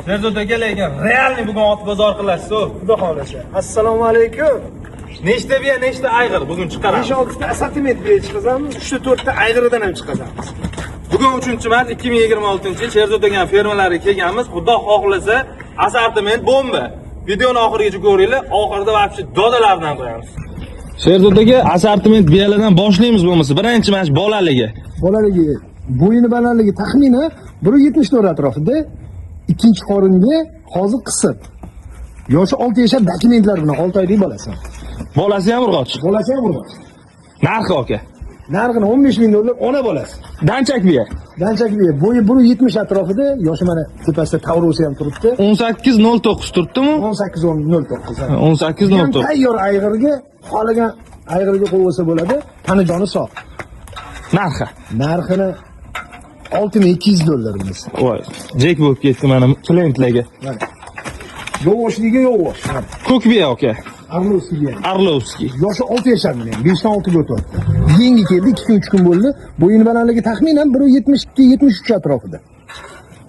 Sherzod aka lekin realniy bugun ot bozor qilasiz. Xudo xolasa. Assalomu alaykum. Nechta biya, nechta ayg'ir bugun chiqaramiz? 5-6 ta assortiment biya chiqazamiz, 3-4 ta ayg'iridan ham chiqazamiz. Bugun 3-mart 2026-yil Sherzod aka fermalariga kelganmiz. Xudo xohlasa assortiment bomba. Videoni oxirigacha ko'ringlar, oxirida vaqti dodalardan qo'yamiz. Sherzod aka assortiment biyalardan boshlaymiz bo'lmasa. Birinchi mana shu bolaligi. Bolaligi bo'yini balandligi taxminan 1.74 atrofida. Ikkinchi qoringa hozir qisib. Yoshi 6 yashar dokumentlar bilan 6 oylik bolasi. Bolasi ham urg'och. Bolasi ham urg'och. Narxi aka. Narxini 15 ming dollar ona bolasi. Danchak biya. Danchak biya. Bo'yi 1.70 atrofida, yoshi mana tepasida Taurusi ham turibdi. 18.09 turibdimi? 18.09. 18.09. Tayyor ayg'irga xohlagan ayg'irga qo'ysa bo'ladi. Tanijoni sog'. Narxi. Narxini 6200 dollarimiz. Voy, jek bo'lib ketdi mana klientlarga. Mana. Yo'g'oshligi yo'g'osh. Ko'k biya aka. Arlovskiga. Arlovskiy. Yoshi 6 yashar men. 5 dan 6 ga o'tyapti. Yangi keldi, 2-3 kun bo'ldi. Bo'yini balandligi taxminan 1.72-73 atrofida.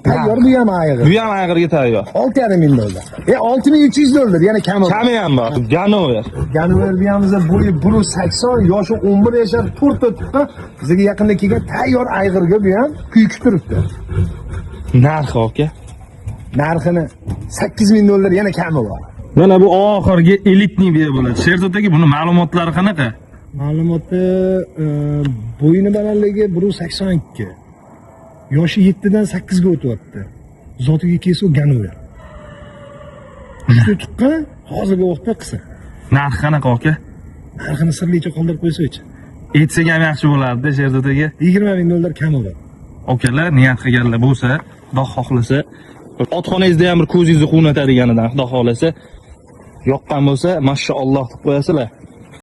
Tayyor bu ham ayg'ir. Bu ham ayg'irga tayyor. 6.5 ming dollar. 6300 dollar, yana kami. Kami ham bor. Ganover. Ganover buyamizda bo'yi 1.80, yoshi 11 yashar, 4 ta tuqqan. Bizga yaqinda kelgan tayyor ayg'irga bu ham kuyikib turibdi. Narxi aka. Narxini 8 ming dollar, yana kami bor. Mana bu oxirgi elitni biya bo'ladi. Sherzod aka buni ma'lumotlari qanaqa? Ma'lumoti bo'yini balandligi 1.82. Yoshi 7 dan 8 ga o'tyapti. Zotiga kelsa Ganover. Shu tuqqan hozirgi vaqtda qisa. Narxi qanaqa aka? Narxini sirlicha qoldirib qo'ysa-chi. Aytsak ham yaxshi bo'lardi Sherzod aka. 20 ming dollar kami bor. Okalar niyat qilganlar bo'lsa, Xudo xohlasa, otxonangizda ham bir ko'zingizni quvnatadiganidan Xudo xohlasa yoqqan bo'lsa, mashalloh deb qo'yasizlar.